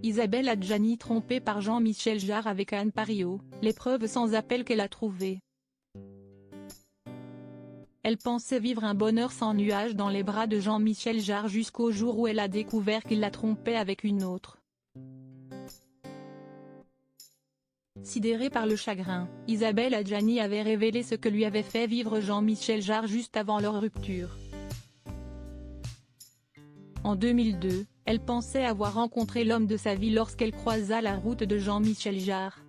Isabelle Adjani trompée par Jean-Michel Jarre avec Anne Parillaud, l'épreuve sans appel qu'elle a trouvée. Elle pensait vivre un bonheur sans nuages dans les bras de Jean-Michel Jarre jusqu'au jour où elle a découvert qu'il la trompait avec une autre. Sidérée par le chagrin, Isabelle Adjani avait révélé ce que lui avait fait vivre Jean-Michel Jarre juste avant leur rupture. En 2002, elle pensait avoir rencontré l'homme de sa vie lorsqu'elle croisa la route de Jean-Michel Jarre.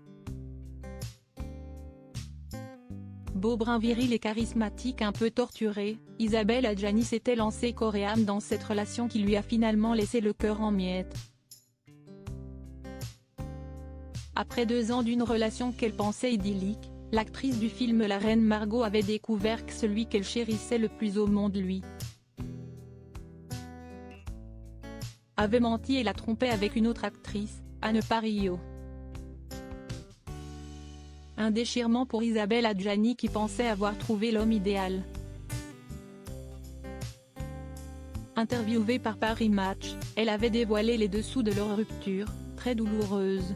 Beau brun viril et charismatique un peu torturé, Isabelle Adjani s'était lancée corps et âme dans cette relation qui lui a finalement laissé le cœur en miettes. Après 2 ans d'une relation qu'elle pensait idyllique, l'actrice du film La Reine Margot avait découvert que celui qu'elle chérissait le plus au monde lui avait menti et la trompait avec une autre actrice, Anne Parillaud. Un déchirement pour Isabelle Adjani qui pensait avoir trouvé l'homme idéal. Interviewée par Paris Match, elle avait dévoilé les dessous de leur rupture, très douloureuse.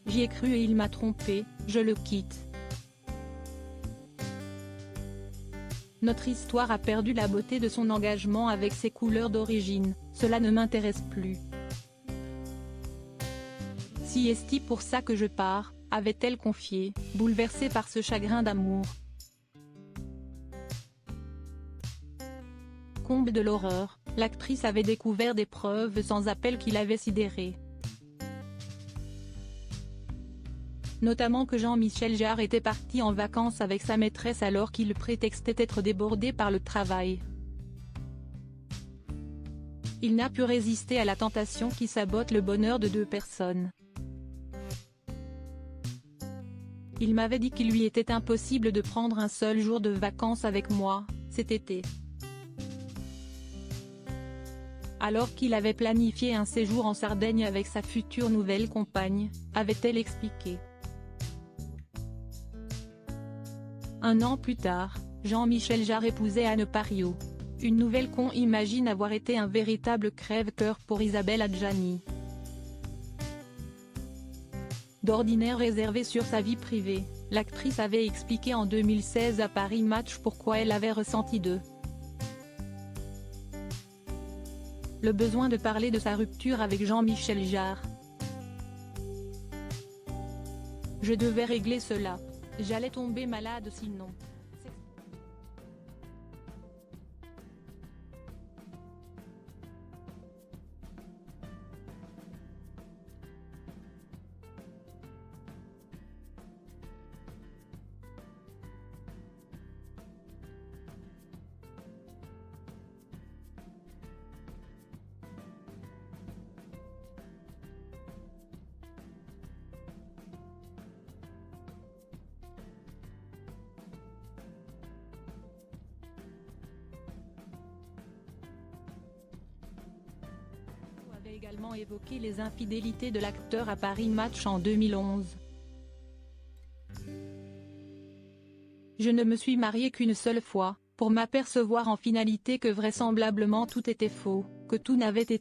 J'y ai cru et il m'a trompée, je le quitte. Notre histoire a perdu la beauté de son engagement avec ses couleurs d'origine, cela ne m'intéresse plus. Si est-il pour ça que je pars, avait-elle confié, bouleversée par ce chagrin d'amour. Comble de l'horreur, l'actrice avait découvert des preuves sans appel qui l'avaient sidérée. Notamment que Jean-Michel Jarre était parti en vacances avec sa maîtresse alors qu'il prétextait être débordé par le travail. Il n'a pu résister à la tentation qui sabote le bonheur de 2 personnes. Il m'avait dit qu'il lui était impossible de prendre un seul jour de vacances avec moi, cet été. Alors qu'il avait planifié un séjour en Sardaigne avec sa future nouvelle compagne, avait-elle expliqué. 1 an plus tard, Jean-Michel Jarre épousait Anne Parillaud. Une nouvelle qu'on imagine avoir été un véritable crève-cœur pour Isabelle Adjani. D'ordinaire réservée sur sa vie privée, l'actrice avait expliqué en 2016 à Paris Match pourquoi elle avait ressenti le besoin de parler de sa rupture avec Jean-Michel Jarre. Je devais régler cela. J'allais tomber malade sinon. Avait également évoqué les infidélités de l'acteur à Paris Match en 2011. Je ne me suis mariée qu'une seule fois, pour m'apercevoir en finalité que vraisemblablement tout était faux, que tout n'avait été